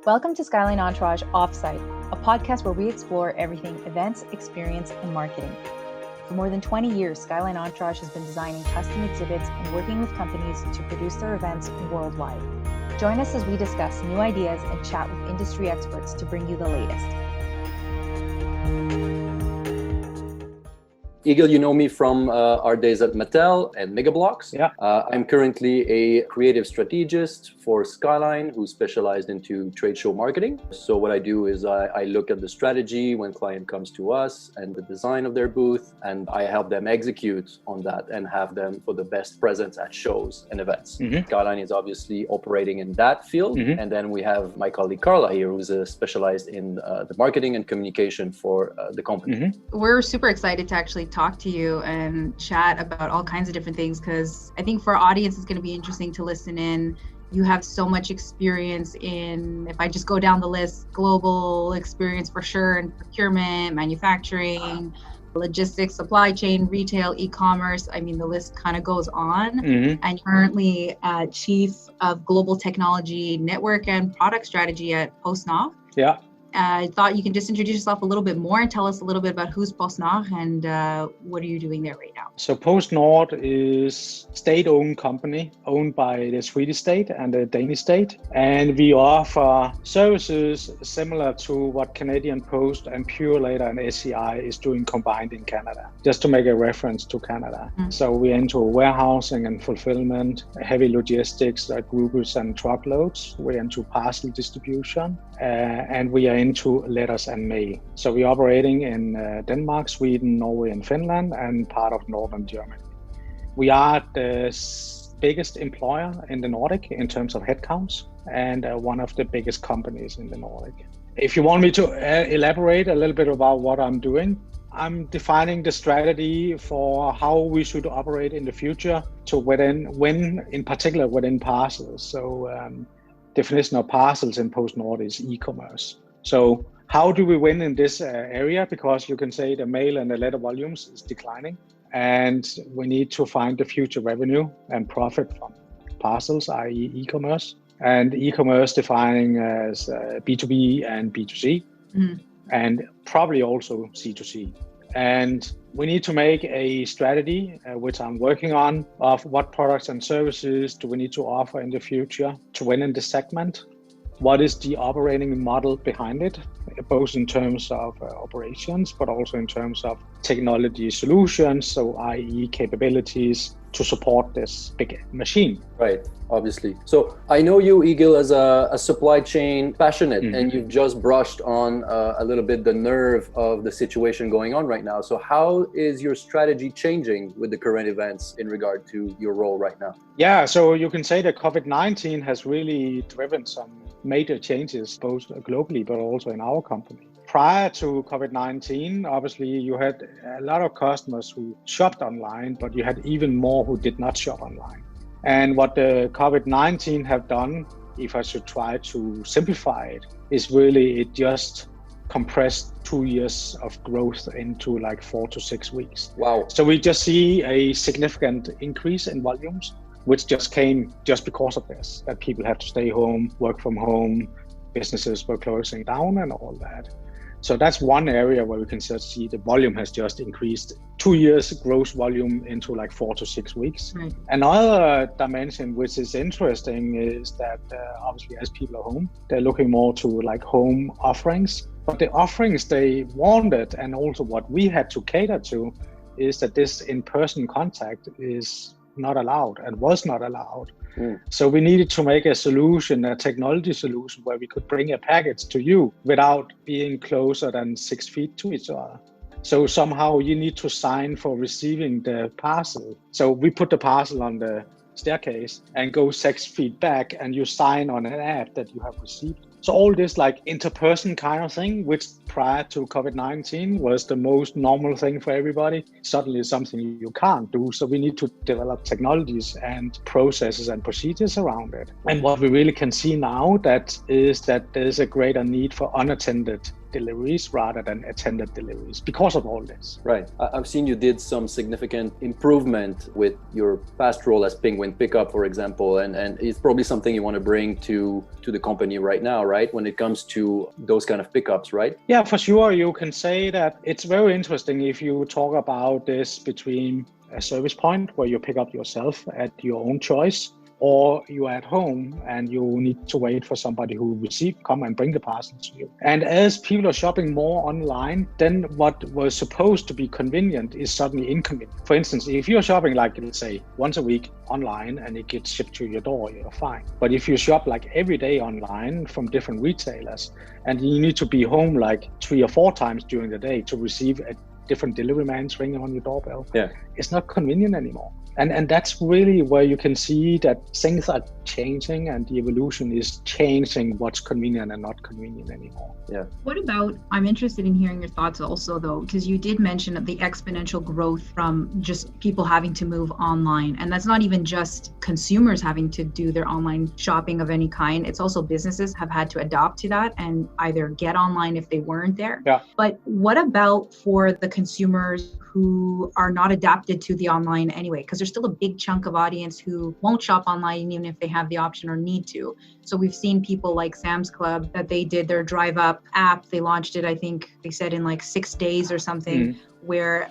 Welcome to Skyline Entourage Offsite, a podcast where we explore everything events, experience, and marketing. For more than 20 years, Skyline Entourage has been designing custom exhibits and working with companies to produce their events worldwide. Join us as we discuss new ideas and chat with industry experts to bring you the latest. Egil, you know me from our days at Mattel and Megablocks. Yeah. I'm currently a creative strategist for Skyline who's specialized into trade show marketing. So what I do is I look at the strategy when client comes to us and the design of their booth, and I help them execute on that and have them for the best presence at shows and events. Mm-hmm. Skyline is obviously operating in that field. Mm-hmm. And then we have my colleague Carla here, who's specialized in the marketing and communication for the company. Mm-hmm. We're super excited to actually talk to you and chat about all kinds of different things, because I think for our audience it's going to be interesting to listen in. You have so much experience in, if I just go down the list, global experience for sure, in procurement, manufacturing, logistics, supply chain, retail, e-commerce. I mean, the list kind of goes on. Mm-hmm. And you're currently Chief of Global Technology Network and Product Strategy at PostNord. Yeah. I thought you can just introduce yourself a little bit more and tell us a little bit about who's PostNord and what are you doing there right now? So PostNord is a state-owned company owned by the Swedish state and the Danish state. And we offer services similar to what Canadian Post and Purelator and SCI is doing combined in Canada, just to make a reference to Canada. Mm. So we're into warehousing and fulfillment, heavy logistics like groupers and truckloads. We're into parcel distribution, and we are into letters and mail. So we're operating in Denmark, Sweden, Norway, and Finland, and part of northern Germany. We are the biggest employer in the Nordic in terms of headcounts, and one of the biggest companies in the Nordic. If you want me to elaborate a little bit about what I'm doing, I'm defining the strategy for how we should operate in the future to win in particular within parcels. So definition of parcels in PostNord is eCommerce. So how do we win in this area? Because you can say the mail and the letter volumes is declining, and we need to find the future revenue and profit from parcels, i.e. e-commerce, and e-commerce defining as B2B and B2C, and probably also C2C. And we need to make a strategy, which I'm working on, of what products and services do we need to offer in the future to win in this segment. What is the operating model behind it, both in terms of operations, but also in terms of technology solutions, so i.e. capabilities to support this big machine. Right, obviously. So I know you, Egil, as a supply chain passionate, and you've just brushed on a little bit the nerve of the situation going on right now. So how is your strategy changing with the current events in regard to your role right now? Yeah, so you can say that COVID-19 has really driven some major changes, both globally, but also in our company. Prior to COVID-19, obviously, you had a lot of customers who shopped online, but you had even more who did not shop online. And what the COVID-19 have done, if I should try to simplify it, is really it just compressed 2 years of growth into like 4 to 6 weeks. Wow. So we just see a significant increase in volumes, which just came just because of this, that people had to stay home, work from home, businesses were closing down and all that. So that's one area where we can just see the volume has just increased 2 years gross volume into like 4 to 6 weeks. Right. Another dimension which is interesting is that obviously as people are home, they're looking more to like home offerings. But the offerings they wanted and also what we had to cater to is that this in-person contact is not allowed and was not allowed. So we needed to make a solution, a technology solution, where we could bring a package to you without being closer than 6 feet to each other. So somehow you need to sign for receiving the parcel. So we put the parcel on the staircase and go 6 feet back, and you sign on an app that you have received. So all this like interperson kind of thing, which prior to COVID-19 was the most normal thing for everybody, suddenly is something you can't do. So we need to develop technologies and processes and procedures around it. And what we really can see now that is that there's a greater need for unattended deliveries rather than attended deliveries because of all this. Right. I've seen you did some significant improvement with your past role as Penguin Pickup, for example, and it's probably something you want to bring to the company right now, right? When it comes to those kind of pickups, right? Yeah, for sure. You can say that it's very interesting if you talk about this between a service point where you pick up yourself at your own choice, or you're at home and you need to wait for somebody who will come and bring the parcel to you. And as people are shopping more online, then what was supposed to be convenient is suddenly inconvenient. For instance, if you're shopping like, let's say, once a week online and it gets shipped to your door, you're fine. But if you shop like every day online from different retailers and you need to be home like 3 or 4 times during the day to receive a different delivery man's ringing on your doorbell, it's not convenient anymore. And that's really where you can see that things are changing and the evolution is changing what's convenient and not convenient anymore. Yeah. What about, I'm interested in hearing your thoughts also though, because you did mention the exponential growth from just people having to move online. And that's not even just consumers having to do their online shopping of any kind. It's also businesses have had to adapt to that and either get online if they weren't there. Yeah. But what about for the consumers who are not adapted to the online anyway? Because there's still a big chunk of audience who won't shop online even if they have the option or need to. So we've seen people like Sam's Club that they did their Drive Up app. They launched it, I think they said in like 6 days or something, where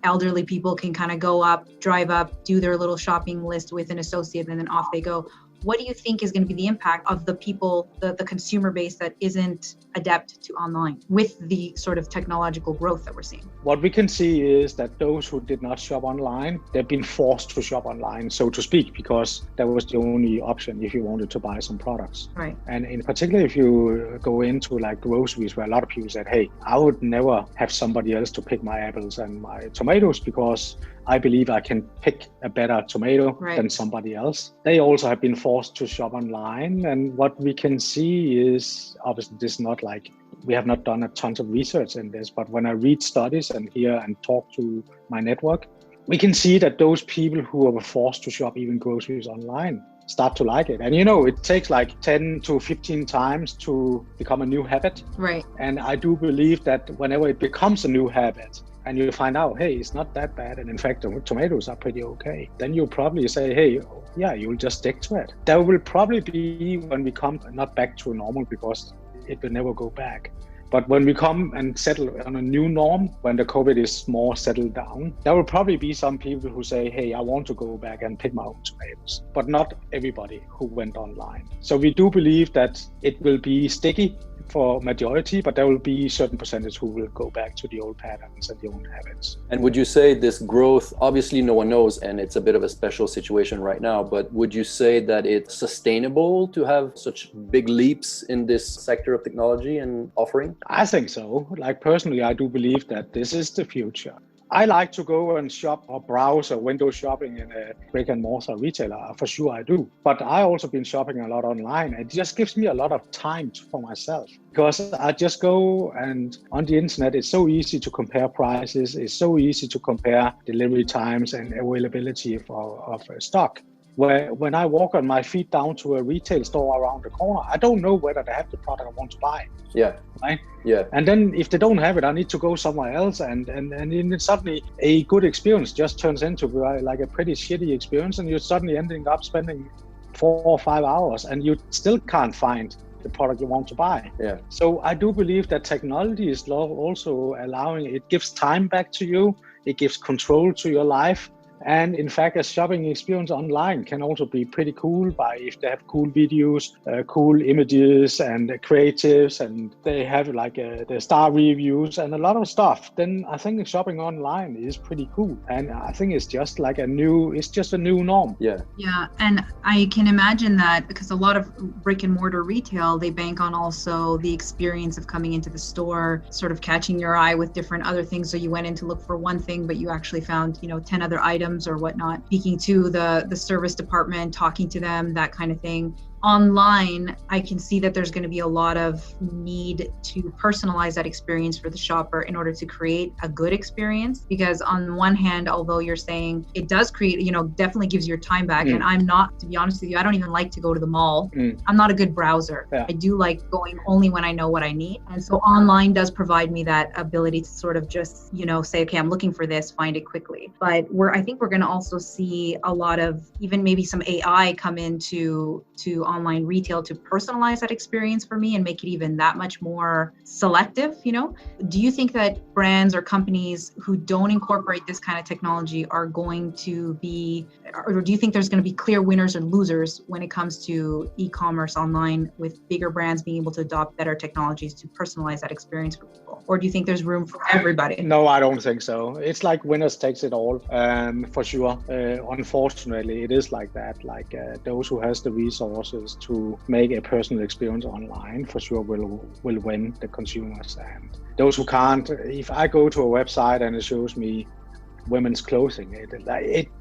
elderly people can kind of go up, drive up, do their little shopping list with an associate, and then off they go. What do you think is going to be the impact of the people, the consumer base that isn't adept to online with the sort of technological growth that we're seeing? What we can see is that those who did not shop online, they've been forced to shop online, so to speak, because that was the only option if you wanted to buy some products. Right. And in particular, if you go into like groceries where a lot of people said, hey, I would never have somebody else to pick my apples and my tomatoes because I believe I can pick a better tomato than somebody else. They also have been forced to shop online. And what we can see is, obviously, this is not like, we have not done a ton of research in this, but when I read studies and hear and talk to my network, we can see that those people who were forced to shop even groceries online start to like it. And it takes like 10 to 15 times to become a new habit. Right. And I do believe that whenever it becomes a new habit, and you find out, hey, it's not that bad, and in fact, the tomatoes are pretty okay, then you'll probably say, hey, yeah, you'll just stick to it. That will probably be when we come not back to normal, because it will never go back. But when we come and settle on a new norm, when the COVID is more settled down, there will probably be some people who say, hey, I want to go back and pick my own tomatoes, but not everybody who went online. So we do believe that it will be sticky for majority, but there will be a certain percentage who will go back to the old patterns and the old habits. And would you say this growth, obviously no one knows, and it's a bit of a special situation right now, but would you say that it's sustainable to have such big leaps in this sector of technology and offering? I think so. Like personally, I do believe that this is the future. I like to go and shop or browse or window shopping in a brick and mortar retailer. For sure I do. But I also been shopping a lot online. It just gives me a lot of time for myself, because I just go, and on the internet, it's so easy to compare prices. It's so easy to compare delivery times and availability of stock. Where when I walk on my feet down to a retail store around the corner, I don't know whether they have the product I want to buy. Yeah. Right? Yeah. And then if they don't have it, I need to go somewhere else. And then suddenly a good experience just turns into like a pretty shitty experience. And you're suddenly ending up spending 4 or 5 hours and you still can't find the product you want to buy. Yeah. So I do believe that technology is also allowing, it gives time back to you. It gives control to your life. And in fact, a shopping experience online can also be pretty cool by if they have cool videos, cool images and creatives, and they have like the star reviews and a lot of stuff. Then I think shopping online is pretty cool. And I think it's just like a new norm. Yeah. Yeah. And I can imagine that because a lot of brick and mortar retail, they bank on also the experience of coming into the store, sort of catching your eye with different other things. So you went in to look for one thing, but you actually found, 10 other items or whatnot, speaking to the service department, talking to them, that kind of thing. online, I can see that there's going to be a lot of need to personalize that experience for the shopper in order to create a good experience. Because on one hand, although you're saying it does create, definitely gives your time back. And I'm not, to be honest with you, I don't even like to go to the mall. I'm not a good browser. Yeah. I do like going only when I know what I need. And so online does provide me that ability to sort of just, say, okay, I'm looking for this, find it quickly. But I think we're going to also see a lot of even maybe some AI come into online retail to personalize that experience for me and make it even that much more selective. Do you think that brands or companies who don't incorporate this kind of technology are going to be, or do you think there's going to be clear winners or losers when it comes to e-commerce online, with bigger brands being able to adopt better technologies to personalize that experience for people? Or do you think there's room for everybody? No, I don't think so. It's like winners takes it all, for sure. Unfortunately, it is like that. Like those who has the resources to make a personal experience online, for sure will win the consumers. And those who can't, if I go to a website and it shows me women's clothing,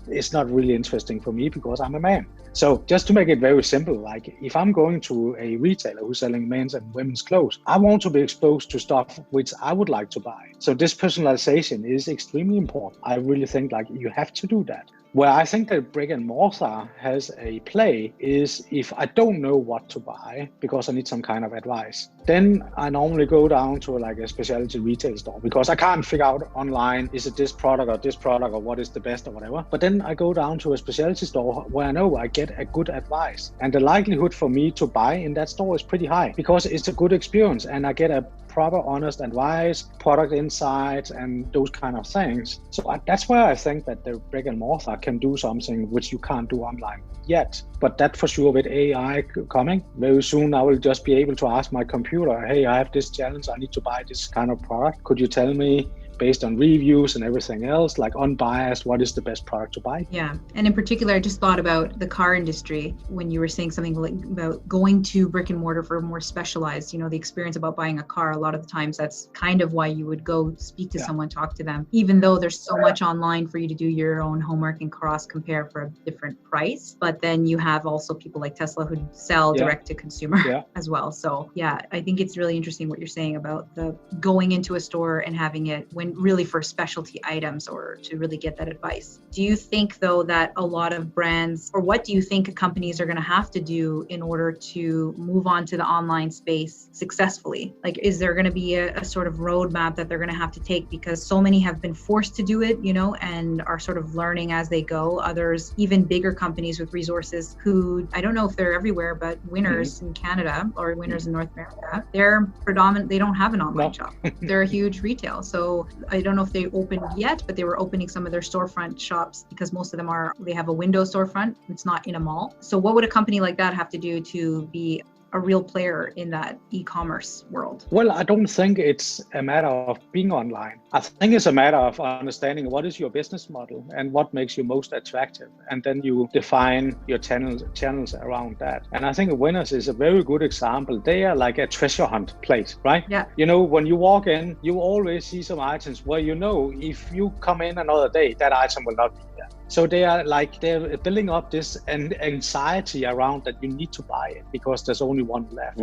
it's not really interesting for me because I'm a man. So just to make it very simple, like if I'm going to a retailer who's selling men's and women's clothes, I want to be exposed to stuff which I would like to buy. So this personalization is extremely important. I really think like you have to do that. Where I think that brick and mortar has a play is if I don't know what to buy because I need some kind of advice, then I normally go down to like a specialty retail store because I can't figure out online, is it this product or what is the best or whatever. But then I go down to a specialty store where I know I get a good advice. And the likelihood for me to buy in that store is pretty high because it's a good experience and I get a proper, honest advice, product insights, and those kind of things. So that's where I think that the brick and mortar can do something which you can't do online yet. But that for sure, with AI coming very soon, I will just be able to ask my computer, hey, I have this challenge, I need to buy this kind of product. Could you tell me, based on reviews and everything else, like unbiased, what is the best product to buy? Yeah. And in particular, I just thought about the car industry when you were saying something like about going to brick and mortar for more specialized, the experience about buying a car. A lot of the times that's kind of why you would go speak to someone, talk to them, even though there's so much online for you to do your own homework and cross compare for a different price. But then you have also people like Tesla who sell direct to consumer as well. So I think it's really interesting what you're saying about the going into a store and having it when really for specialty items or to really get that advice. Do you think though that a lot of brands, or what do you think companies are going to have to do in order to move on to the online space successfully? Like, is there going to be a sort of roadmap that they're going to have to take, because so many have been forced to do it, and are sort of learning as they go. Others, even bigger companies with resources who, I don't know if they're everywhere, but Winners in Canada or Winners in North America, they're predominant, they don't have an online shop. They're a huge retail. So I don't know if they opened yet, but they were opening some of their storefront shops because most of them they have a window storefront. It's not in a mall. So what would a company like that have to do to be a real player in that e-commerce world? Well, I don't think it's a matter of being online. I think it's a matter of understanding what is your business model and what makes you most attractive. And then you define your channels around that. And I think Winners is a very good example. They are like a treasure hunt place, right? Yeah. When you walk in, you always see some items where if you come in another day, that item will not be there. So they're building up this anxiety around that you need to buy it because there's only one left.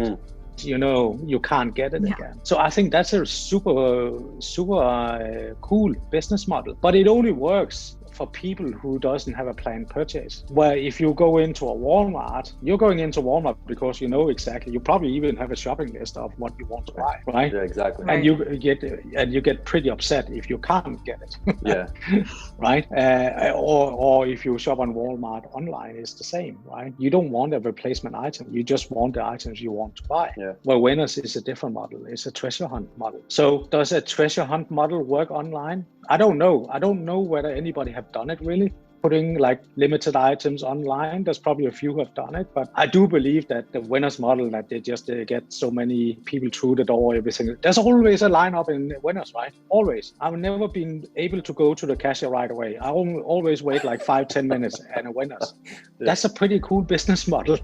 You can't get it again. So I think that's a super cool business model, but it only works for people who doesn't have a planned purchase. Where if you go into a Walmart, you're going into Walmart because you know exactly, you probably even have a shopping list of what you want to buy, right? Yeah, exactly. And you get pretty upset if you can't get it. Yeah. Right? Or if you shop on Walmart online, it's the same, right? You don't want a replacement item. You just want the items you want to buy. Yeah. Well, Winners is a different model. It's a treasure hunt model. So does a treasure hunt model work online? I don't know. I don't know whether anybody have done it really. Putting like limited items online, there's probably a few who have done it, but I do believe that the Winners model, that they just get so many people through the door, everything. There's always a lineup in Winners, right? Always. I've never been able to go to the cashier right away. I always wait like 5-10 minutes and a Winners. That's a pretty cool business model.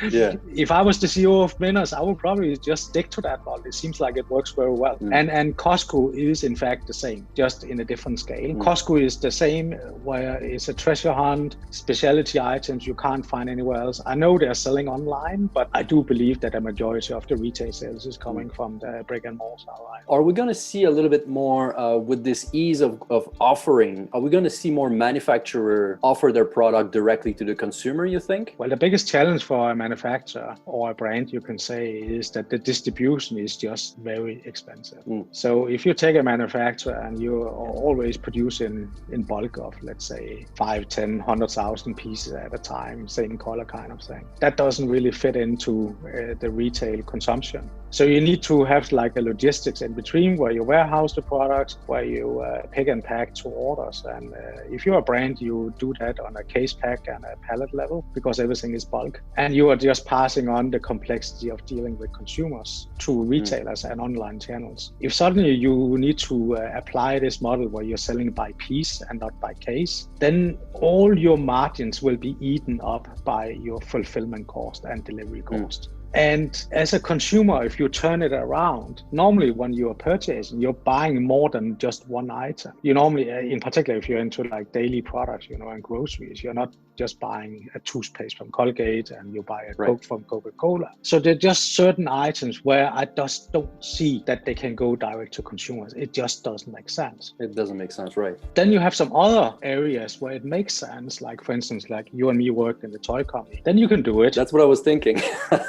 Yeah. If I was the CEO of Winners, I would probably just stick to that model. It seems like it works very well. And Costco is in fact the same, just in a different scale. Costco is the same, where It's a treasure hunt, specialty items you can't find anywhere else. I know they're selling online, but I do believe that a majority of the retail sales is coming from the brick and mortar. Right? Are we going to see a little bit more with this ease of offering? Are we going to see more manufacturers offer their product directly to the consumer, you think? Well, the biggest challenge for a manufacturer or a brand, you can say, is that the distribution is just very expensive. So if you take a manufacturer and you always produce in bulk of, let's say, 5, 10, 100,000 pieces at a time, same color kind of thing, that doesn't really fit into the retail consumption. So you need to have like a logistics in between where you warehouse the products, where you pick and pack to orders. And if you're a brand, you do that on a case pack and a pallet level because everything is bulk. And you are just passing on the complexity of dealing with consumers through retailers and online channels. If suddenly you need to apply this model where you're selling by piece and not by case, then all your margins will be eaten up by your fulfillment cost and delivery cost. And as a consumer, if you turn it around, normally when you're purchasing, you're buying more than just one item. You normally, in particular, if you're into like daily products, and groceries, you're not just buying a toothpaste from Colgate and you buy a Coke from Coca-Cola. So there are just certain items where I just don't see that they can go direct to consumers. It just doesn't make sense. It doesn't make sense, right? Then you have some other areas where it makes sense, like for instance, like you and me worked in the toy company. Then you can do it. That's what I was thinking.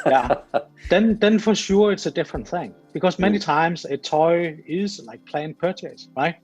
Yeah. Then for sure it's a different thing, because many times a toy is like planned purchase, right?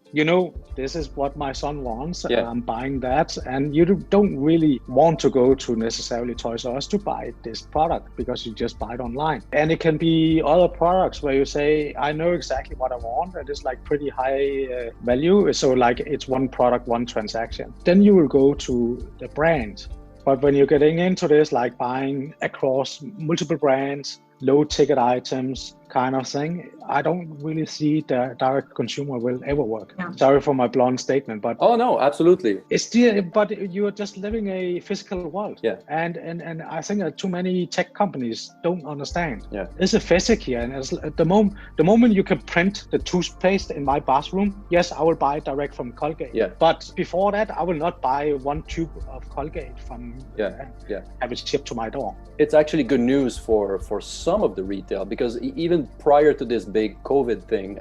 This is what my son wants, and I'm buying that, and you don't really want to go to necessarily Toys R Us to buy this product because you just buy it online. And it can be other products where you say, I know exactly what I want, and it's like pretty high value, so like it's one product, one transaction. Then you will go to the brand. But when you're getting into this, like buying across multiple brands, low ticket items kind of thing, I don't really see the direct consumer will ever work. Yeah. Sorry for my blunt statement, but oh no, absolutely. It's still, but you're just living a physical world. Yeah. And I think that too many tech companies don't understand. Yeah. There's a physics here, and the moment you can print the toothpaste in my bathroom, yes, I will buy it direct from Colgate. Yeah. But before that, I will not buy one tube of Colgate from have it shipped to my door. It's actually good news for some of the retail, because even prior to this big COVID thing,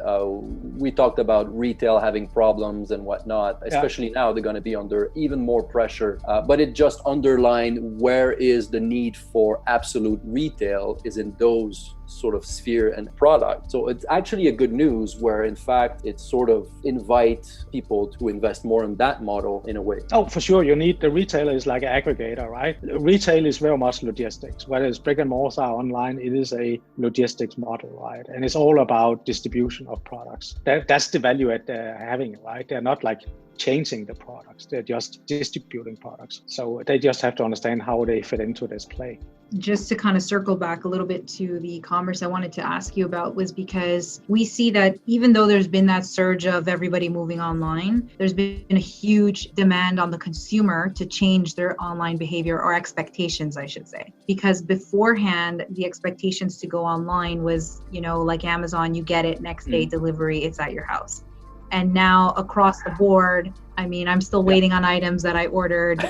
we talked about retail having problems and whatnot, especially now they're going to be under even more pressure. But it just underlined where is the need for absolute retail is in those sort of sphere and product. So it's actually a good news where in fact it sort of invite people to invest more in that model in a way. Oh, for sure. You need the retailer is like an aggregator, right? Retail is very much logistics. Whether it's brick and mortar or online, it is a logistics model, right? And it's all about distribution of products. That's the value at having, right? They're not like changing the products. They're just distributing products. So they just have to understand how they fit into this play. Just to kind of circle back a little bit to the e-commerce I wanted to ask you about was because we see that even though there's been that surge of everybody moving online, there's been a huge demand on the consumer to change their online behavior, or expectations, I should say. Because beforehand, the expectations to go online was, like Amazon, you get it next day delivery, it's at your house. And now across the board, I'm still waiting on items that I ordered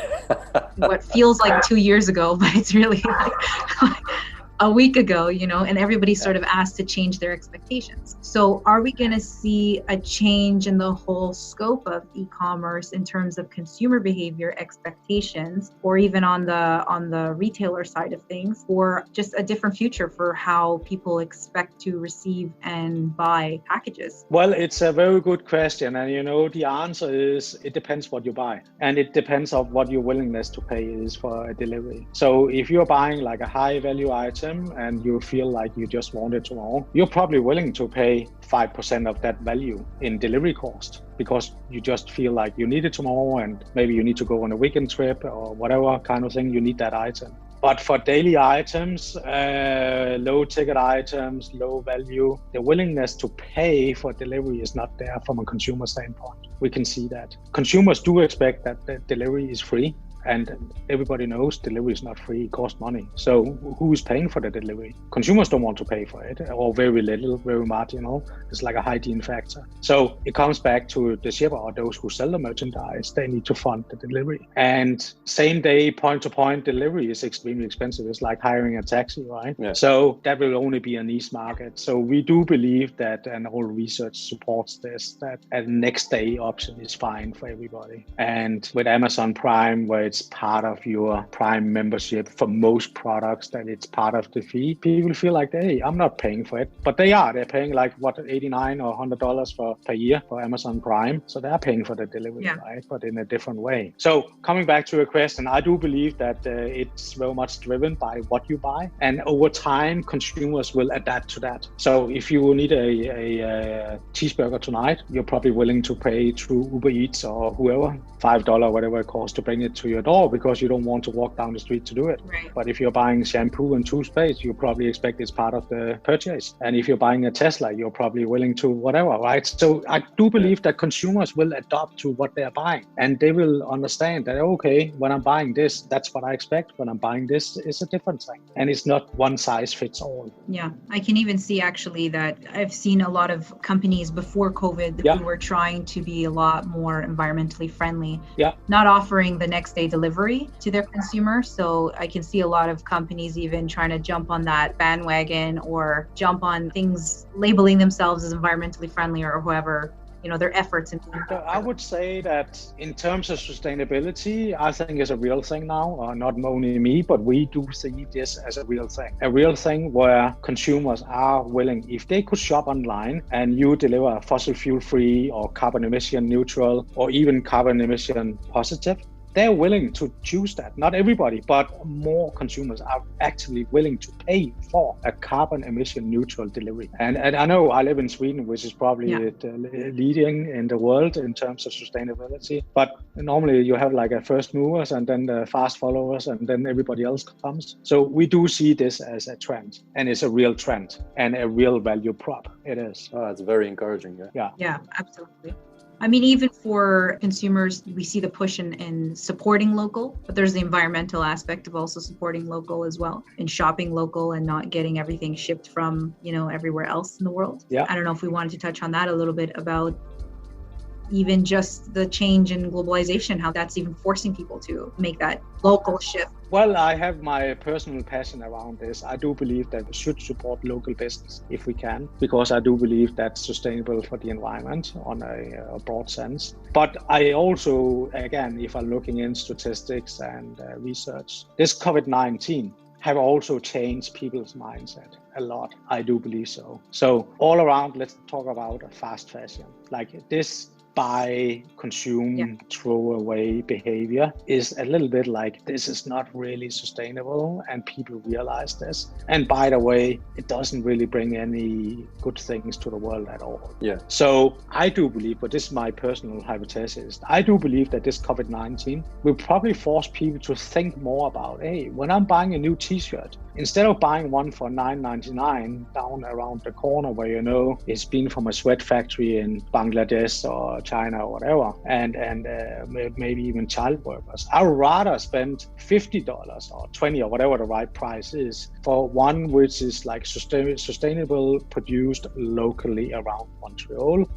what feels like 2 years ago, but it's really like a week ago, and everybody's sort of asked to change their expectations. So are we going to see a change in the whole scope of e-commerce in terms of consumer behavior expectations, or even on the retailer side of things, or just a different future for how people expect to receive and buy packages? Well, it's a very good question. And the answer is it depends what you buy. And it depends on what your willingness to pay is for a delivery. So if you're buying like a high value item and you feel like you just want it tomorrow, you're probably willing to pay 5% of that value in delivery cost because you just feel like you need it tomorrow, and maybe you need to go on a weekend trip or whatever kind of thing, you need that item. But for daily items, low ticket items, low value, the willingness to pay for delivery is not there from a consumer standpoint. We can see that. Consumers do expect that the delivery is free. And everybody knows delivery is not free, it costs money. So who is paying for the delivery? Consumers don't want to pay for it, or very little, very marginal. It's like a hygiene factor. So it comes back to the shipper or those who sell the merchandise. They need to fund the delivery. And same day, point-to-point delivery is extremely expensive. It's like hiring a taxi, right? Yeah. So that will only be a niche market. So we do believe that, and all research supports this, that a next day option is fine for everybody. And with Amazon Prime, where it's part of your Prime membership for most products, that it's part of the fee, people feel like, hey, I'm not paying for it. But they're paying like what, $89 or $100 per year for Amazon Prime. So they're paying for the delivery, right? But in a different way. So coming back to your question, I do believe that it's very much driven by what you buy. And over time, consumers will adapt to that. So if you need a cheeseburger tonight, you're probably willing to pay through Uber Eats or whoever, $5, whatever it costs to bring it to your door, because you don't want to walk down the street to do it. Right. But if you're buying shampoo and toothpaste, you probably expect it's part of the purchase. And if you're buying a Tesla, you're probably willing to whatever, right? So I do believe that consumers will adapt to what they're buying, and they will understand that, okay, when I'm buying this, that's what I expect. When I'm buying this, it's a different thing. And it's not one size fits all. Yeah, I can even see actually that I've seen a lot of companies before COVID who were trying to be a lot more environmentally friendly, not offering the next day delivery to their consumers. So I can see a lot of companies even trying to jump on that bandwagon or jump on things, labeling themselves as environmentally friendly or whoever, their efforts. I would say that in terms of sustainability, I think it's a real thing now, not only me, but we do see this as a real thing where consumers are willing, if they could shop online and you deliver fossil fuel free or carbon emission neutral or even carbon emission positive, they're willing to choose that. Not everybody, but more consumers are actually willing to pay for a carbon emission neutral delivery. And I know I live in Sweden, which is probably leading in the world in terms of sustainability. But normally you have like a first movers and then the fast followers and then everybody else comes. So we do see this as a trend, and it's a real trend and a real value prop. It is. Oh, that's very encouraging. Yeah, absolutely. I mean, even for consumers, we see the push in supporting local, but there's the environmental aspect of also supporting local as well, and shopping local and not getting everything shipped from, everywhere else in the world. Yeah. I don't know if we wanted to touch on that a little bit about even just the change in globalization, how that's even forcing people to make that local shift. Well, I have my personal passion around this. I do believe that we should support local business if we can, because I do believe that's sustainable for the environment on a broad sense. But I also, again, if I'm looking in statistics and research, this COVID-19 have also changed people's mindset a lot. I do believe so. So all around, let's talk about fast fashion. Like this buy, consume, throw away behavior is a little bit like, this is not really sustainable, and people realize this. And by the way, it doesn't really bring any good things to the world at all. Yeah. So I do believe, but this is my personal hypothesis, I do believe that this COVID-19 will probably force people to think more about, hey, when I'm buying a new t-shirt, instead of buying one for $9.99 down around the corner where it's been from a sweat factory in Bangladesh or China or whatever, and maybe even child workers, I would rather spend $50 or $20 or whatever the right price is for one which is like sustainable, produced locally around Montreal.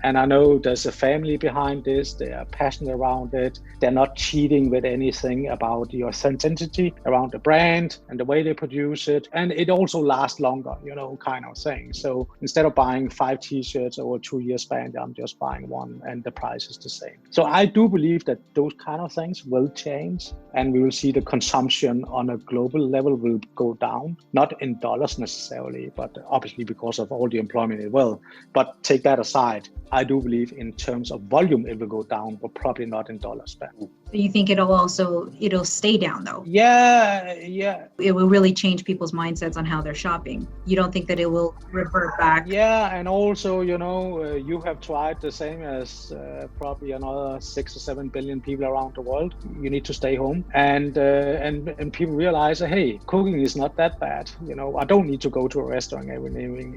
And I know there's a family behind this. They are passionate around it. They're not cheating with anything about the authenticity around the brand and the way they produce it. And it also lasts longer, kind of thing. So instead of buying 5 t-shirts over a 2-year span, I'm just buying one and the price is the same. So I do believe that those kind of things will change, and we will see the consumption on a global level will go down, not in dollars necessarily, but obviously because of all the employment it will. But take that aside, I do believe in terms of volume, it will go down, but probably not in dollars spent. So you think it'll stay down though? Yeah. It will really change people's mindsets on how they're shopping. You don't think that it will revert back? Yeah, and also, you have tried the same as probably another 6 or 7 billion people around the world. You need to stay home, and people realize, hey, cooking is not that bad. I don't need to go to a restaurant every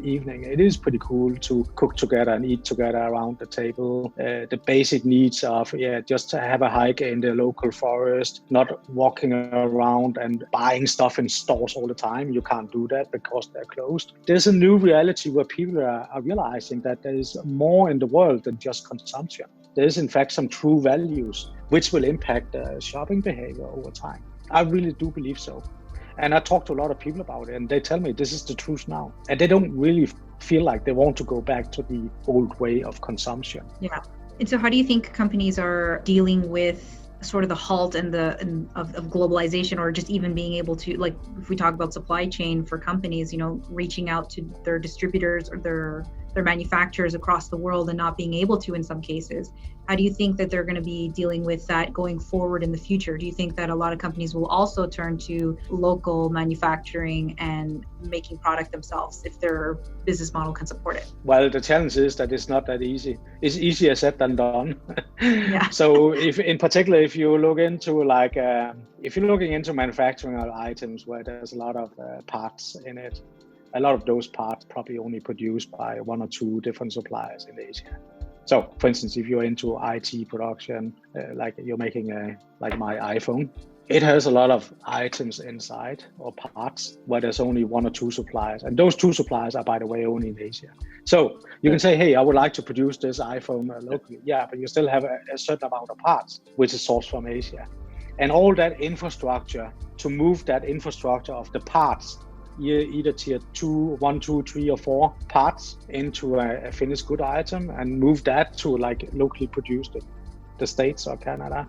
evening. It is pretty cool to cook together and eat together around the table. The basic needs of just to have a hike in the local forest, not walking around and buying stuff in stores all the time. You can't do that because they're closed. There's a new reality where people are realizing that there is more in the world than just consumption. There is in fact some true values which will impact shopping behavior over time. I really do believe so. And I talk to a lot of people about it and they tell me this is the truth now. And they don't really feel like they want to go back to the old way of consumption. Yeah. And so how do you think companies are dealing with sort of the halt and of globalization, or just even being able to, like, if we talk about supply chain for companies, reaching out to their distributors or their manufacturers across the world and not being able to in some cases? How do you think that they're going to be dealing with that going forward in the future? Do you think that a lot of companies will also turn to local manufacturing and making product themselves if their business model can support it? Well, the challenge is that it's not that easy. It's easier said than done. Yeah. So if you look into if you're looking into manufacturing items where there's a lot of parts in it, a lot of those parts probably only produced by one or two different suppliers in Asia. So, for instance, if you're into IT production, like you're making like my iPhone, it has a lot of items inside or parts where there's only one or two suppliers. And those two suppliers are, by the way, only in Asia. So you can say, hey, I would like to produce this iPhone locally. Yeah, but you still have a certain amount of parts, which is sourced from Asia. And all that infrastructure, to move that infrastructure of the parts, either tier 2, 1, 2, 3, or 4 parts into a finished good item and move that to like locally produced in the States or Canada,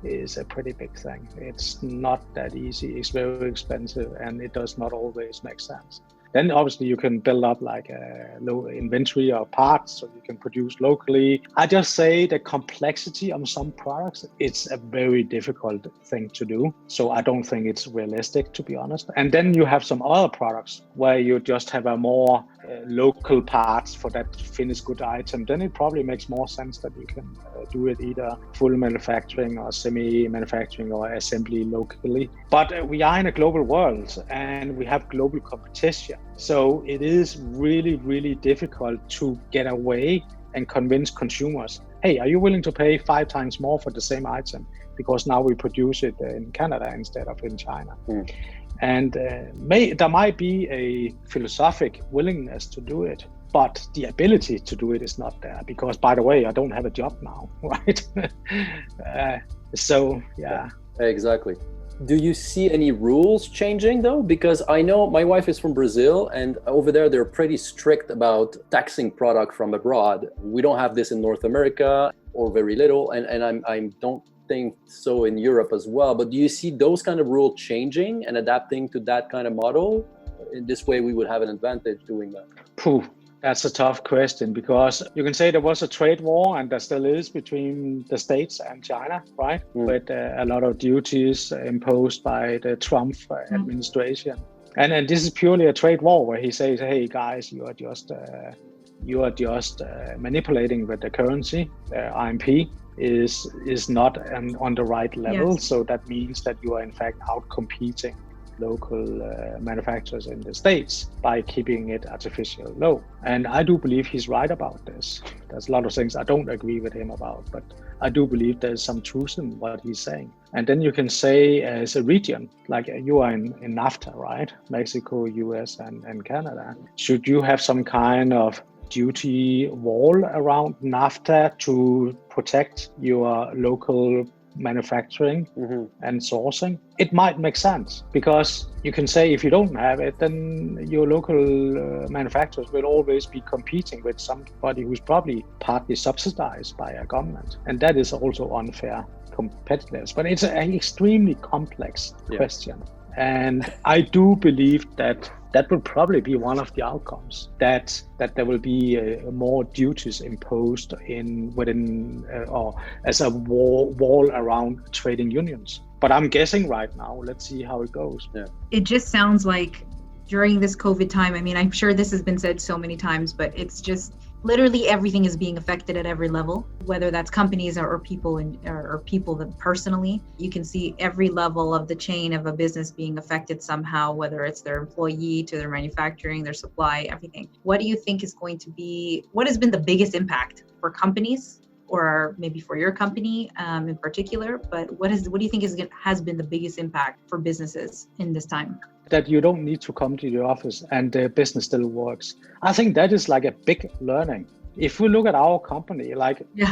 is a pretty big thing. It's not that easy. It's very expensive and it does not always make sense. Then obviously you can build up like a low inventory of parts so you can produce locally. I just say the complexity of some products, it's a very difficult thing to do. So I don't think it's realistic, to be honest. And then you have some other products where you just have a more local parts for that finished good item. Then it probably makes more sense that you can do it either full manufacturing or semi-manufacturing or assembly locally. But we are in a global world and we have global competition. So it is really, really difficult to get away and convince consumers, hey, are you willing to pay 5 times more for the same item? Because now we produce it in Canada instead of in China. And there might be a philosophic willingness to do it, but the ability to do it is not there because, by the way, I don't have a job now, right? So, yeah. Exactly. Do you see any rules changing though? Because I know my wife is from Brazil and over there they're pretty strict about taxing product from abroad. We don't have this in North America or very little, and I don't think so in Europe as well. But do you see those kind of rules changing and adapting to that kind of model? In this way, we would have an advantage doing that. That's a tough question because you can say there was a trade war and there still is between the States and China, right? With a lot of duties imposed by the Trump administration. And this is purely a trade war where he says, hey guys, you are just manipulating with the currency. RMB is not on the right level. Yes. So that means that you are in fact out competing local manufacturers in the States by keeping it artificially low. And I do believe he's right about this. There's a lot of things I don't agree with him about, but I do believe there's some truth in what he's saying. And then you can say as a region, like you are in NAFTA, right? Mexico, US, and Canada. Should you have some kind of duty wall around NAFTA to protect your local manufacturing and sourcing? It might make sense because you can say if you don't have it, then your local manufacturers will always be competing with somebody who's probably partly subsidized by a government. And that is also unfair competitiveness. But it's an extremely complex question. And I do believe that will probably be one of the outcomes, that there will be more duties imposed within or as a wall around trading unions. But I'm guessing right now. Let's see how it goes. Yeah. It just sounds like during this COVID time, I mean, I'm sure this has been said so many times, but it's just literally everything is being affected at every level, whether that's companies or people or people that personally. You can see every level of the chain of a business being affected somehow, whether it's their employee to their manufacturing, their supply, everything. What do you think is going to be, what has been the biggest impact for companies or maybe for your company in particular, but what do you think has been the biggest impact for businesses in this time? That you don't need to come to the office and the business still works. I think that is like a big learning. If we look at our company,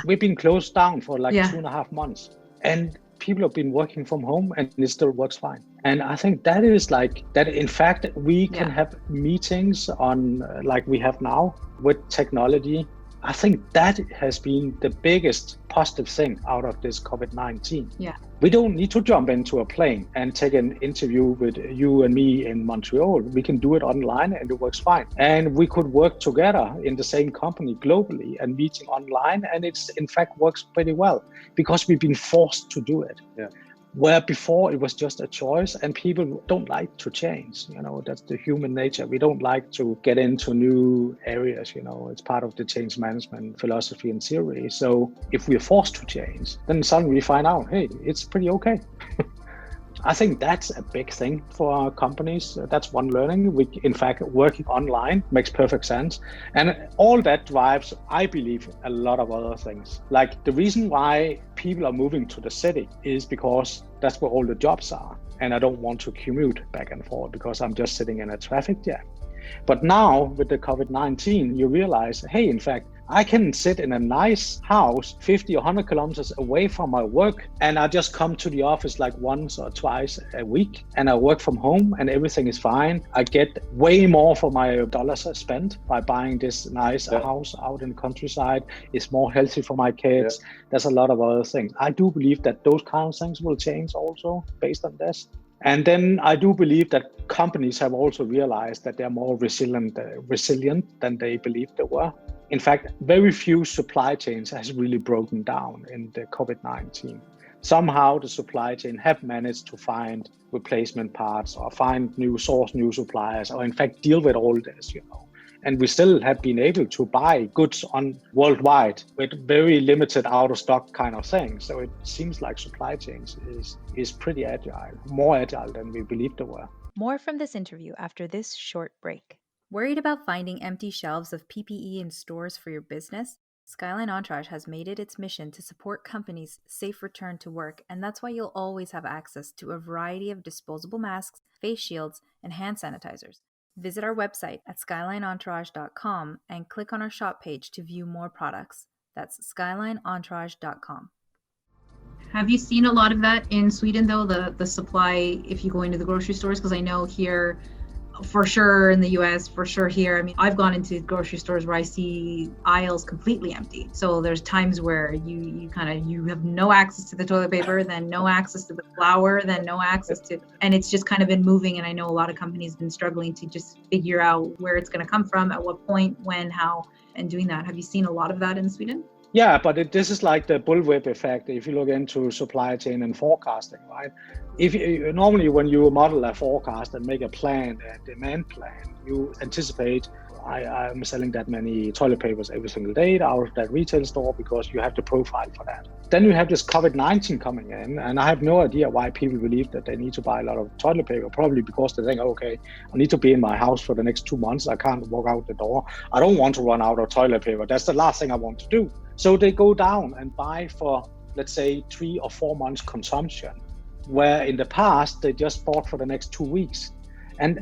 we've been closed down for 2.5 months, and people have been working from home and it still works fine. And I think that is that in fact, we can have meetings on like we have now with technology. I think that has been the biggest positive thing out of this COVID-19. Yeah. We don't need to jump into a plane and take an interview with you and me in Montreal. We can do it online and it works fine. And we could work together in the same company globally and meeting online. And it's in fact works pretty well because we've been forced to do it. Yeah. Where before it was just a choice, and people don't like to change. That's the human nature. We don't like to get into new areas. It's part of the change management philosophy and theory. So if we're forced to change, then suddenly we find out, hey, it's pretty okay. I think that's a big thing for our companies. That's one learning. In fact, working online makes perfect sense. And all that drives, I believe, a lot of other things. Like the reason why people are moving to the city is because that's where all the jobs are. And I don't want to commute back and forth because I'm just sitting in a traffic jam. But now with the COVID-19, you realize, hey, in fact, I can sit in a nice house 50 or 100 kilometers away from my work, and I just come to the office like once or twice a week, and I work from home and everything is fine. I get way more for my dollars I spent by buying this nice house out in the countryside. It's more healthy for my kids. Yeah. There's a lot of other things. I do believe that those kind of things will change also based on this. And then I do believe that companies have also realized that they're more resilient than they believed they were. In fact, very few supply chains has really broken down in the COVID-19. Somehow the supply chain have managed to find replacement parts or find new suppliers, or in fact deal with all this, And we still have been able to buy goods on worldwide with very limited out of stock kind of thing. So it seems like supply chains is pretty agile, more agile than we believed they were. More from this interview after this short break. Worried about finding empty shelves of PPE in stores for your business? Skyline Entourage has made it its mission to support companies' safe return to work, and that's why you'll always have access to a variety of disposable masks, face shields, and hand sanitizers. Visit our website at skylineentourage.com and click on our shop page to view more products. That's skylineentourage.com. Have you seen a lot of that in Sweden, though, the supply, if you go into the grocery stores? Because I know here, for sure in the US, for sure here. I mean, I've gone into grocery stores where I see aisles completely empty. So there's times where you have no access to the toilet paper, then no access to the flour, then no access to, and it's just kind of been moving. And I know a lot of companies have been struggling to just figure out where it's going to come from, at what point, when, how, and doing that. Have you seen a lot of that in Sweden? Yeah, but this is like the bullwhip effect. If you look into supply chain and forecasting, right? If normally when you model a forecast and make a plan, a demand plan, you anticipate I'm selling that many toilet papers every single day out of that retail store because you have the profile for that. Then you have this COVID-19 coming in, and I have no idea why people believe that they need to buy a lot of toilet paper. Probably because they think, okay, I need to be in my house for the next 2 months. I can't walk out the door. I don't want to run out of toilet paper. That's the last thing I want to do. So they go down and buy for, let's say, 3 or 4 months consumption, where in the past they just bought for the next 2 weeks. And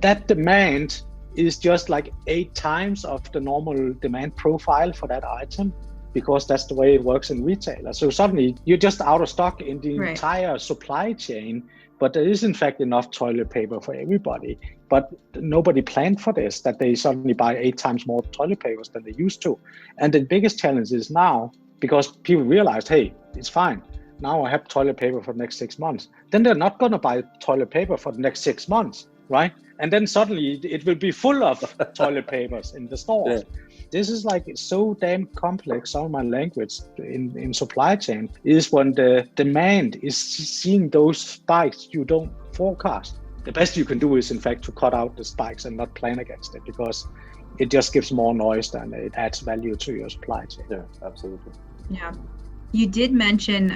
that demand is just like 8 times of the normal demand profile for that item, because that's the way it works in retail. So suddenly you're just out of stock in the entire supply chain, but there is in fact enough toilet paper for everybody. But nobody planned for this, that they suddenly buy 8 times more toilet papers than they used to. And the biggest challenge is now, because people realized, hey, it's fine. Now I have toilet paper for the next 6 months. Then they're not going to buy toilet paper for the next 6 months, right? And then suddenly it will be full of toilet papers in the stores. Yeah. This is like so damn complex. Some of my language in supply chain is when the demand is seeing those spikes you don't forecast. The best you can do is in fact to cut out the spikes and not plan against it, because it just gives more noise than it adds value to your supply chain. Yeah, absolutely. Yeah. You did mention,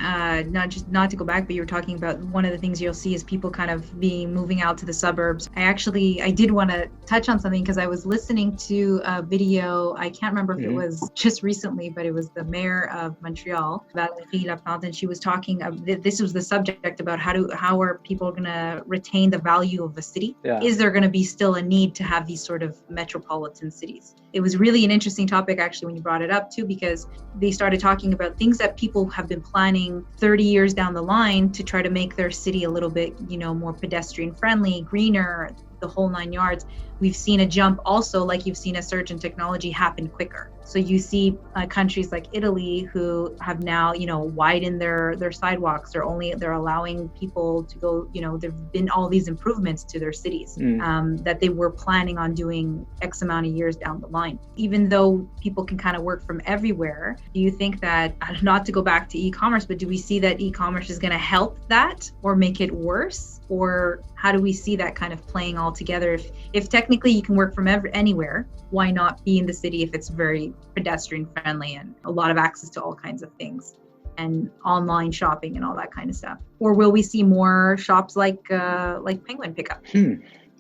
not to go back, but you were talking about one of the things you'll see is people kind of moving out to the suburbs. I did want to touch on something because I was listening to a video. I can't remember if it was just recently, but it was the mayor of Montreal, Valérie Laplante, and she was talking. This was the subject about how are people going to retain the value of a city? Yeah. Is there going to be still a need to have these sort of metropolitan cities? It was really an interesting topic actually when you brought it up too, because they started talking about things that people have been planning 30 years down the line to try to make their city a little bit, more pedestrian friendly, greener, the whole 9 yards. We've seen a jump also, like you've seen a surge in technology happen quicker. So you see countries like Italy who have now, widened their sidewalks. They're allowing people to go, there've been all these improvements to their cities that they were planning on doing X amount of years down the line. Even though people can kind of work from everywhere, do you think that, not to go back to e-commerce, but do we see that e-commerce is going to help that or make it worse? Or how do we see that kind of playing all together? If technically you can work from anywhere, why not be in the city if it's very pedestrian friendly and a lot of access to all kinds of things and online shopping and all that kind of stuff? Or will we see more shops like Penguin Pickup?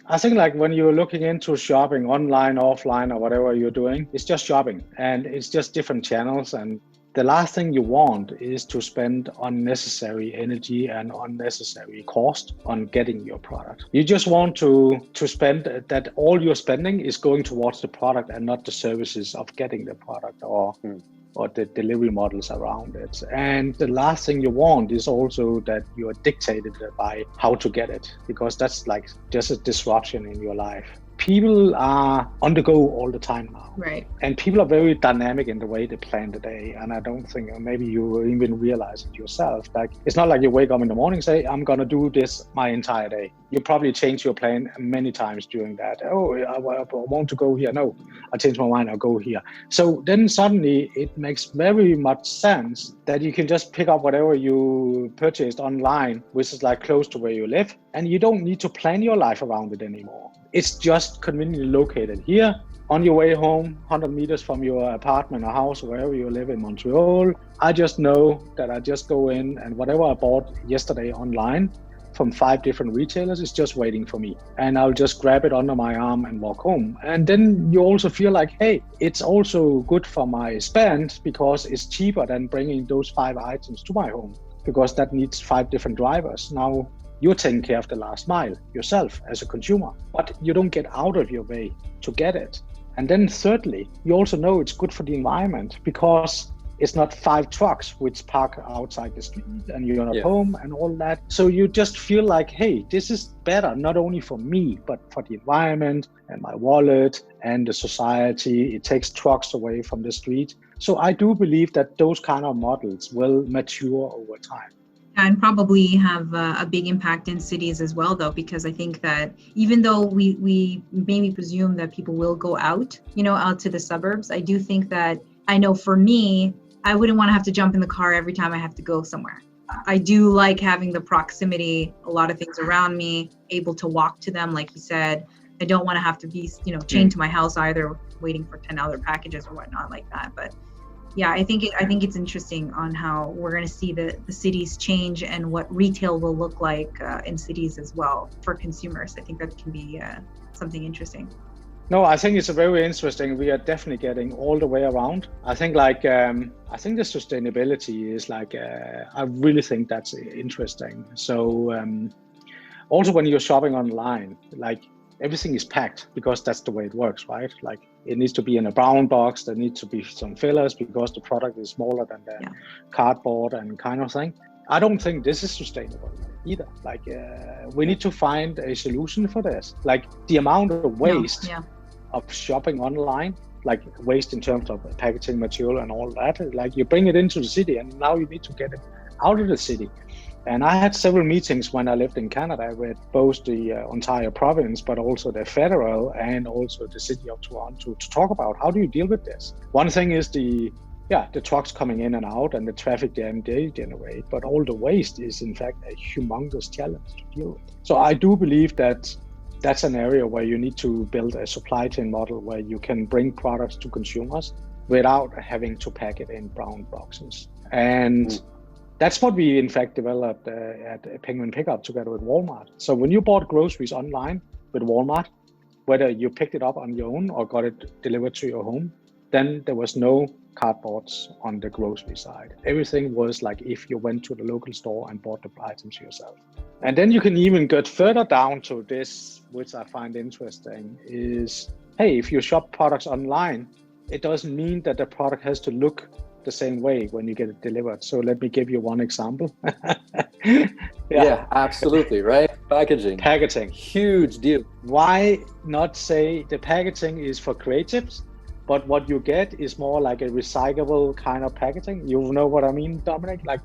I think like when you're looking into shopping online, offline, or whatever you're doing, it's just shopping and it's just different channels. And the last thing you want is to spend unnecessary energy and unnecessary cost on getting your product. You just want to spend that all your spending is going towards the product and not the services of getting the product or the delivery models around it. And the last thing you want is also that you are dictated by how to get it, because that's like just a disruption in your life. People are on the go all the time now. Right. And people are very dynamic in the way they plan the day. And I don't think, maybe you even realize it yourself. Like, it's not like you wake up in the morning and say, I'm going to do this my entire day. You probably change your plan many times during that. Oh, I want to go here. No, I changed my mind. I'll go here. So then suddenly it makes very much sense that you can just pick up whatever you purchased online, which is like close to where you live. And you don't need to plan your life around it anymore. It's just conveniently located here on your way home, 100 meters from your apartment or house, wherever you live in Montreal. I just know that I just go in and whatever I bought yesterday online from 5 different retailers is just waiting for me. And I'll just grab it under my arm and walk home. And then you also feel like, hey, it's also good for my spend because it's cheaper than bringing those 5 items to my home, because that needs 5 different drivers. Now, you're taking care of the last mile yourself as a consumer, but you don't get out of your way to get it. And then thirdly, you also know it's good for the environment because it's not 5 trucks which park outside the street and you're not home and all that. So you just feel like, hey, this is better, not only for me, but for the environment and my wallet and the society. It takes trucks away from the street. So I do believe that those kind of models will mature over time. And probably have a big impact in cities as well, though, because I think that even though we maybe presume that people will go out, out to the suburbs, I do think that, I know for me, I wouldn't want to have to jump in the car every time I have to go somewhere. I do like having the proximity, a lot of things around me, able to walk to them, like you said. I don't want to have to be, chained to my house either, waiting for 10 other packages or whatnot like that. But yeah, I think it's interesting on how we're going to see the cities change and what retail will look like in cities as well for consumers. I think that can be something interesting. No, I think it's a very interesting. We are definitely getting all the way around. I think I think the sustainability is I really think that's interesting. So also when you're shopping online, everything is packed because that's the way it works, right? Like it needs to be in a brown box. There needs to be some fillers because the product is smaller than the cardboard and kind of thing. I don't think this is sustainable either. We need to find a solution for this. The amount of waste of shopping online, waste in terms of packaging material and all that, you bring it into the city and now you need to get it out of the city. And I had several meetings when I lived in Canada with both the Ontario province, but also the federal and also the city of Toronto to talk about how do you deal with this. One thing is the trucks coming in and out and the traffic jam they generate, but all the waste is in fact a humongous challenge to deal with. So I do believe that that's an area where you need to build a supply chain model where you can bring products to consumers without having to pack it in brown boxes And that's what we in fact developed at Penguin Pickup together with Walmart. So when you bought groceries online with Walmart, whether you picked it up on your own or got it delivered to your home, then there was no cardboards on the grocery side. Everything was like if you went to the local store and bought the items yourself. And then you can even get further down to this, which I find interesting, is, hey, if you shop products online, it doesn't mean that the product has to look the same way when you get it delivered. So let me give you one example. Yeah, absolutely, right? Packaging. Huge deal. Why not say the packaging is for creatives, but what you get is more like a recyclable kind of packaging? You know what I mean, Dominic? Like,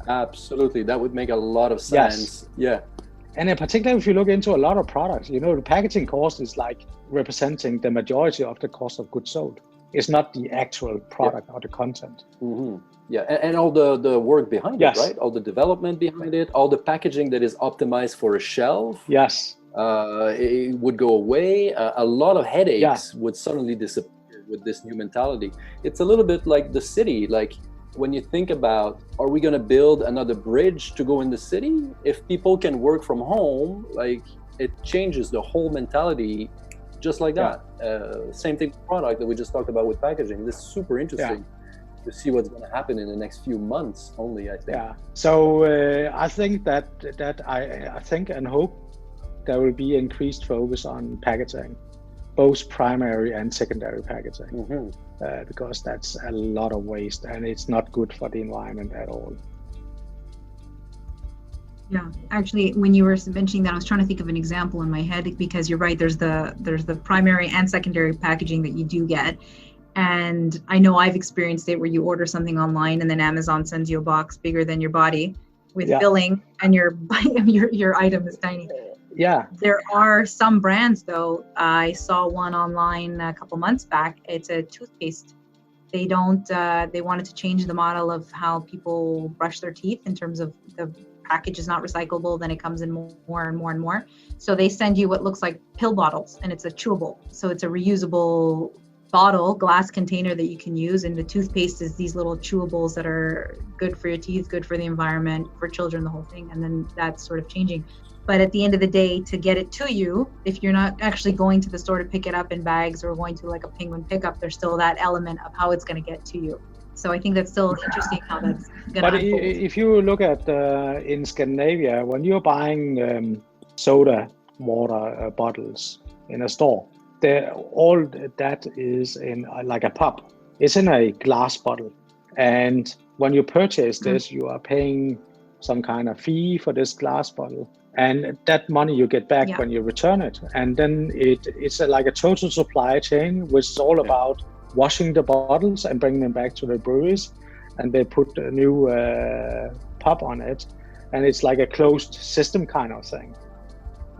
absolutely, that would make a lot of sense. Yes. Yeah. And in particular, if you look into a lot of products, you know, the packaging cost is like representing the majority of the cost of goods sold. It's not the actual product or the content. Mm-hmm. Yeah, and all the work behind it, right? All the development behind it, all the packaging that is optimized for a shelf. Yes. It would go away. A lot of headaches would suddenly disappear with this new mentality. It's a little bit like the city. Like when you think about, are we going to build another bridge to go in the city? If people can work from home, like it changes the whole mentality. Just like that. Same thing with product that we just talked about with packaging. This is super interesting to see what's going to happen in the next few months only, I think. Yeah. So I think that I think and hope there will be increased focus on packaging, both primary and secondary packaging, because that's a lot of waste and it's not good for the environment at all. Yeah, actually, when you were mentioning that, I was trying to think of an example in my head, because you're right. There's the primary and secondary packaging that you do get, and I know I've experienced it where you order something online and then Amazon sends you a box bigger than your body with billing, and your item is tiny. Yeah. There are some brands though. I saw one online a couple months back. It's a toothpaste. They wanted to change the model of how people brush their teeth in terms of the package is not recyclable, then it comes in more and more and more. So they send you what looks like pill bottles, and it's a chewable. So it's a reusable bottle, glass container that you can use. And the toothpaste is these little chewables that are good for your teeth, good for the environment, for children, the whole thing. And then that's sort of changing. But at the end of the day, to get it to you, if you're not actually going to the store to pick it up in bags or going to like a Penguin pickup, there's still that element of how it's going to get to you. So I think that's still interesting how that's going to unfold. If you look at in Scandinavia, when you're buying soda water bottles in a store, all that is in like a pop. It's in a glass bottle. And when you purchase this, you are paying some kind of fee for this glass bottle. And that money you get back when you return it. And then it's like a total supply chain, which is all about washing the bottles and bringing them back to the breweries, and they put a new pop on it, and it's like a closed system kind of thing.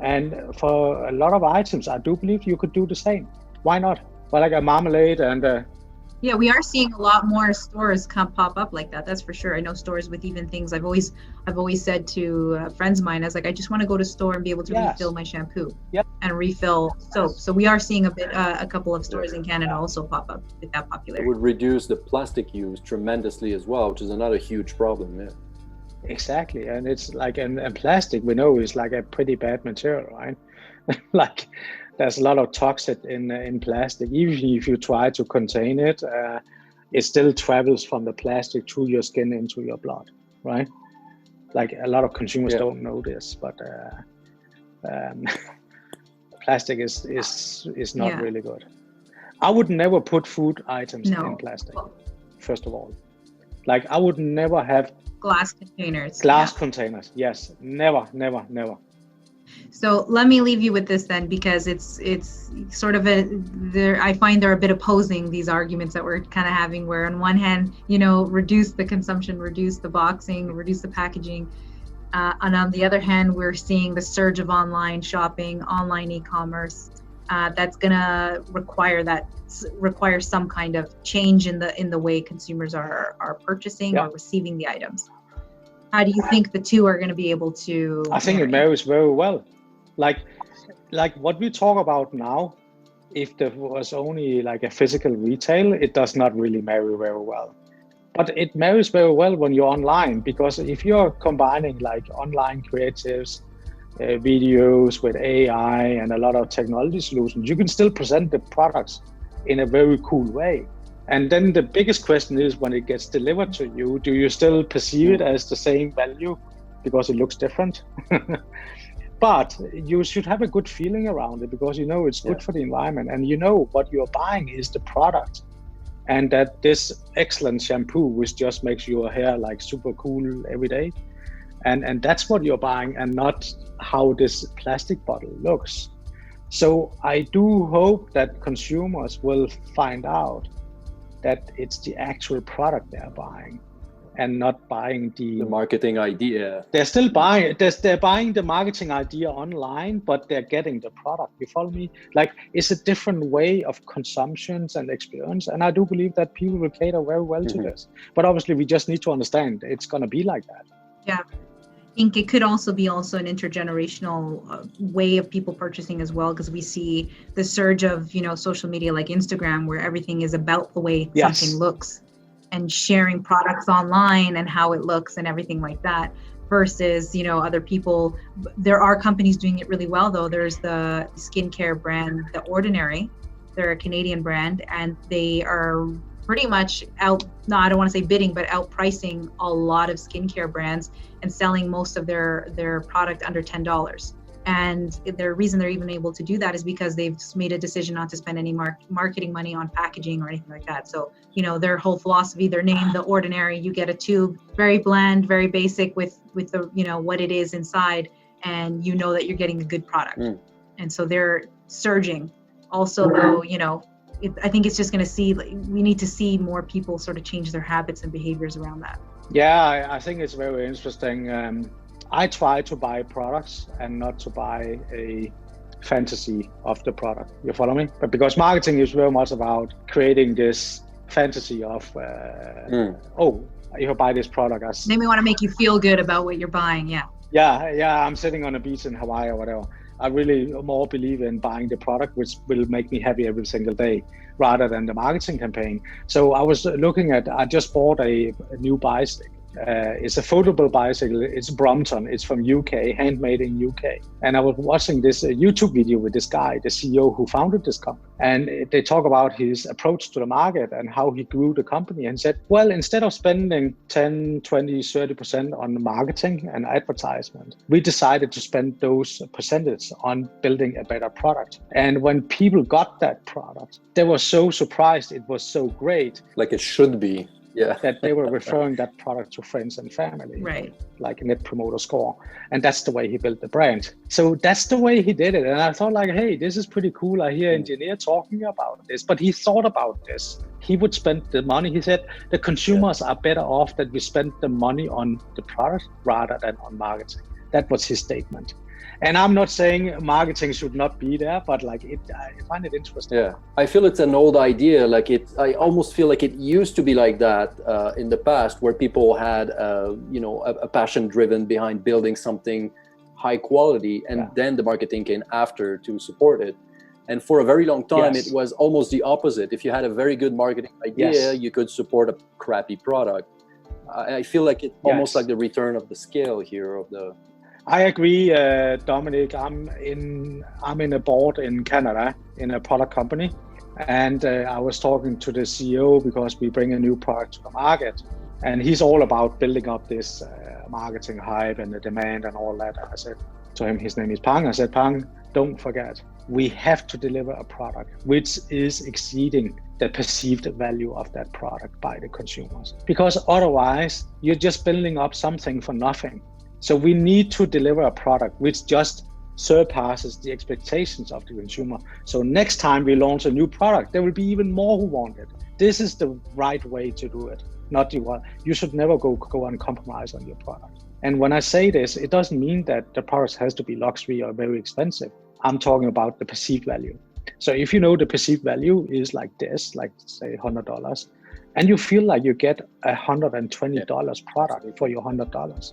And for a lot of items, I do believe you could do the same. Why not? Well, like a marmalade and yeah, we are seeing a lot more stores pop up like that. That's for sure. I know stores with even things I've always said to friends of mine, I was like, I just want to go to a store and be able to refill my shampoo and refill soap. So we are seeing a couple of stores in Canada also pop up with that popularity. It would reduce the plastic use tremendously as well, which is another huge problem. Yeah. Exactly. And it's like, and plastic we know is like a pretty bad material, right? Like there's a lot of toxic in plastic. Even if you try to contain it, it still travels from the plastic through your skin into your blood, right? Like a lot of consumers don't know this, but plastic is not really good. I would never put food items in plastic, first of all. Like I would never have glass containers. Containers, yes, never. So let me leave you with this then, because it's sort of I find they're a bit opposing, these arguments that we're kind of having, where on one hand, reduce the consumption, reduce the boxing, reduce the packaging. And on the other hand, we're seeing the surge of online shopping, online e-commerce, that's going to require some kind of change in the way consumers are purchasing or receiving the items. How do you think the two are going to be able to? I think it marries very well. Like what we talk about now, if there was only like a physical retail, it does not really marry very well. But it marries very well when you're online, because if you're combining like online creatives, videos with AI and a lot of technology solutions, you can still present the products in a very cool way. And then the biggest question is, when it gets delivered to you, do you still perceive it as the same value because it looks different? But you should have a good feeling around it, because you know it's good for the environment, and you know what you're buying is the product, and that this excellent shampoo which just makes your hair like super cool every day, and that's what you're buying, and not how this plastic bottle looks. So I do hope that consumers will find out that it's the actual product they're buying, and not buying the marketing idea. They're still buying. They're buying the marketing idea online, but they're getting the product. You follow me? Like, it's a different way of consumptions and experience, and I do believe that people will cater very well to this. But obviously, we just need to understand it's going to be like that. Yeah. I think it could also be an intergenerational way of people purchasing as well, because we see the surge of, social media like Instagram, where everything is about the way something looks, and sharing products online and how it looks and everything like that, versus, other people. There are companies doing it really well, though. There's the skincare brand, The Ordinary. They're a Canadian brand, and they are pretty much I don't want to say bidding, but outpricing a lot of skincare brands and selling most of their product under $10. And the reason they're even able to do that is because they've just made a decision not to spend any marketing money on packaging or anything like that. So, their whole philosophy, their name, The Ordinary, you get a tube, very bland, very basic with the, what it is inside, and that you're getting a good product. And so they're surging. Also, though, I think it's just going to we need to see more people sort of change their habits and behaviors around that. Yeah, I think it's very interesting. I try to buy products and not to buy a fantasy of the product. You follow me? But because marketing is very much about creating this fantasy of, if I buy this product, they may want to make you feel good about what you're buying. Yeah, I'm sitting on a beach in Hawaii or whatever. I really more believe in buying the product, which will make me happy every single day, rather than the marketing campaign. So I was I just bought a new bicycle. It's a foldable bicycle. It's Brompton. It's from UK, handmade in UK. And I was watching this YouTube video with this guy, the CEO who founded this company. And they talk about his approach to the market and how he grew the company, and said, well, instead of spending 10, 20, 30% on marketing and advertisement, we decided to spend those percentages on building a better product. And when people got that product, they were so surprised it was so great. Like it should be. Yeah. That they were referring that product to friends and family, right? Like a net promoter score. And that's the way he built the brand. So that's the way he did it. And I thought, like, hey, this is pretty cool. I hear engineer talking about this, but he thought about this. He would spend the money. He said the consumers are better off that we spend the money on the product rather than on marketing. That was his statement. And I'm not saying marketing should not be there, but I find it interesting. Yeah, I feel it's an old idea. I almost feel like it used to be like that in the past, where people had, a passion driven behind building something high quality, and then the marketing came after to support it. And for a very long time, it was almost the opposite. If you had a very good marketing idea, you could support a crappy product. I feel like it's almost like the return of the scale here of the. I agree, Dominic. I'm in a board in Canada in a product company, and I was talking to the CEO because we bring a new product to the market, and he's all about building up this marketing hype and the demand and all that. I said to him, his name is Pang. I said, Pang, don't forget, we have to deliver a product which is exceeding the perceived value of that product by the consumers, because otherwise you're just building up something for nothing. So we need to deliver a product which just surpasses the expectations of the consumer. So next time we launch a new product, there will be even more who want it. This is the right way to do it. You should never go and compromise on your product. And when I say this, it doesn't mean that the product has to be luxury or very expensive. I'm talking about the perceived value. So if the perceived value is like this, like say $100, and you feel like you get $120 product for your $100,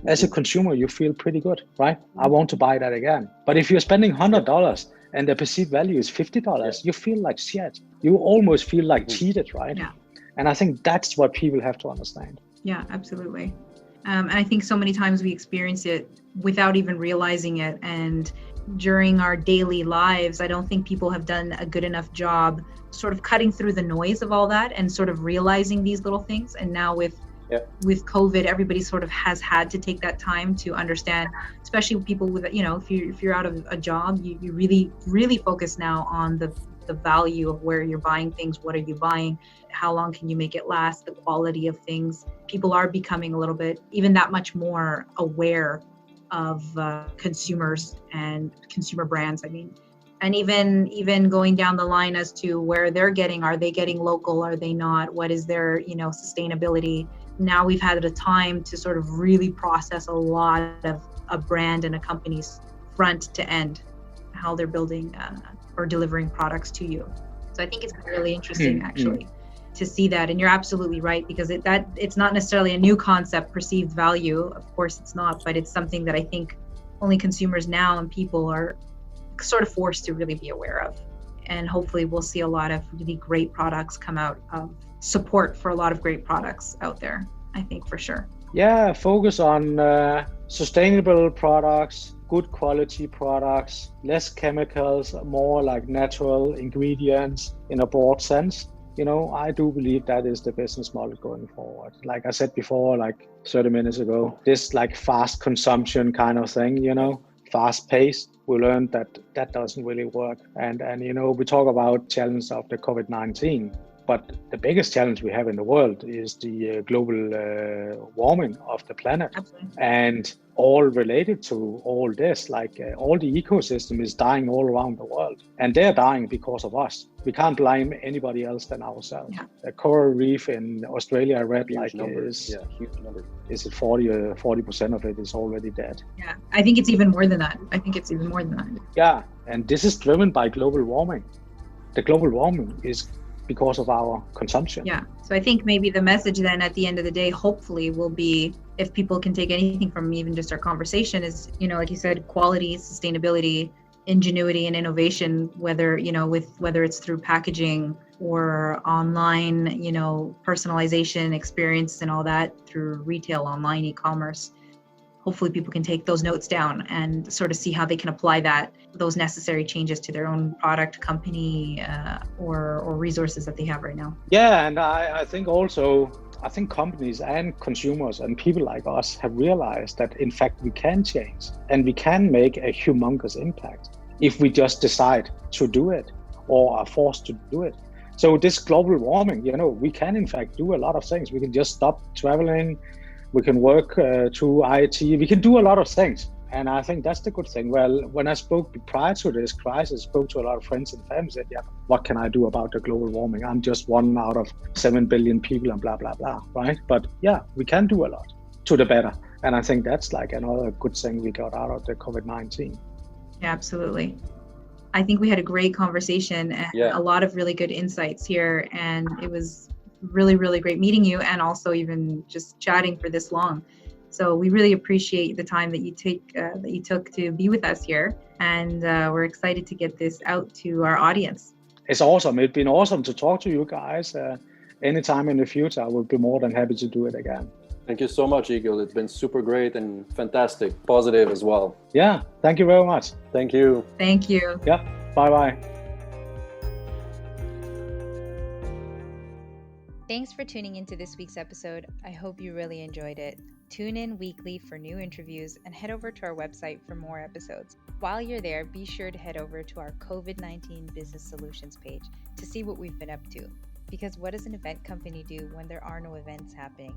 as a consumer, you feel pretty good, right? I want to buy that again. But if you're spending $100 and the perceived value is $50, you feel like shit. You almost feel like cheated, right? Yeah. And I think that's what people have to understand. Yeah, absolutely. And I think so many times we experience it without even realizing it. And during our daily lives, I don't think people have done a good enough job sort of cutting through the noise of all that and sort of realizing these little things. And now with COVID, everybody sort of has had to take that time to understand, especially people with, if you're out of a job, you really, really focus now on the value of where you're buying things. What are you buying? How long can you make it last? The quality of things. People are becoming a little bit, even that much more aware of consumers and consumer brands. I mean, and even going down the line as to where they're getting, are they getting local? Are they not? What is their, sustainability? Now we've had a time to sort of really process a lot of a brand and a company's front to end, how they're building or delivering products to you. So I think it's really interesting actually to see that. And you're absolutely right, because it's not necessarily a new concept, perceived value. Of course it's not, but it's something that I think only consumers now and people are sort of forced to really be aware of. And hopefully we'll see a lot of really great products come out of support for a lot of great products out there, I think, for sure. Yeah, focus on sustainable products, good quality products, less chemicals, more like natural ingredients in a broad sense. I do believe that is the business model going forward. Like I said before, like 30 minutes ago, this like fast consumption kind of thing, fast paced. We learned that doesn't really work. And we talk about challenge of the COVID-19, but the biggest challenge we have in the world is the global warming of the planet. Absolutely. And all related to all this, like all the ecosystem is dying all around the world, and they're dying because of us. We can't blame anybody else than ourselves. Yeah. The coral reef in Australia, I read huge number. Is it 40% of it is already dead? Yeah, I think it's even more than that. Yeah, and this is driven by global warming. The global warming is because of our consumption. Yeah. So I think maybe the message then at the end of the day, hopefully, will be, if people can take anything from even just our conversation, is, like you said, quality, sustainability, ingenuity, and innovation, whether it's through packaging or online, personalization, experience and all that through retail, online, e-commerce. Hopefully people can take those notes down and sort of see how they can apply those necessary changes to their own product, company, or resources that they have right now. Yeah, and I think companies and consumers and people like us have realized that in fact we can change and we can make a humongous impact if we just decide to do it or are forced to do it. So this global warming, we can in fact do a lot of things. We can just stop traveling. We can work through IT. We can do a lot of things. And I think that's the good thing. Well, when I spoke prior to this crisis, spoke to a lot of friends and family, said, what can I do about the global warming? I'm just one out of 7 billion people and blah, blah, blah, right? But we can do a lot to the better. And I think that's like another good thing we got out of the COVID-19. Yeah, absolutely. I think we had a great conversation and a lot of really good insights here. And it was really, really great meeting you, and also even just chatting for this long. So we really appreciate the time that you took to be with us here, and we're excited to get this out to our audience. It's awesome. It's been awesome to talk to you guys. Anytime in the future, I will be more than happy to do it again. Thank you so much, Egil. It's been super great and fantastic, positive as well. Yeah, thank you very much. Thank you. Thank you. Yeah, bye-bye. Thanks for tuning into this week's episode. I hope you really enjoyed it. Tune in weekly for new interviews and head over to our website for more episodes. While you're there, be sure to head over to our COVID-19 Business Solutions page to see what we've been up to. Because what does an event company do when there are no events happening?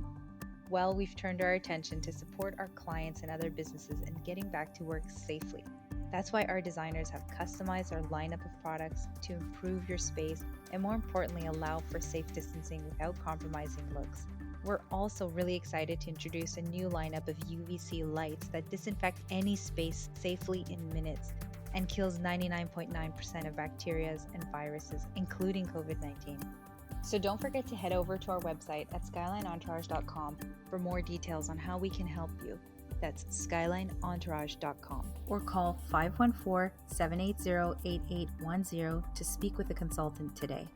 Well, we've turned our attention to support our clients and other businesses in getting back to work safely. That's why our designers have customized our lineup of products to improve your space and, more importantly, allow for safe distancing without compromising looks. We're also really excited to introduce a new lineup of UVC lights that disinfect any space safely in minutes and kills 99.9% of bacteria and viruses, including COVID-19. So don't forget to head over to our website at skylineentourage.com for more details on how we can help you. That's skylineentourage.com, or call 514-780-8810 to speak with a consultant today.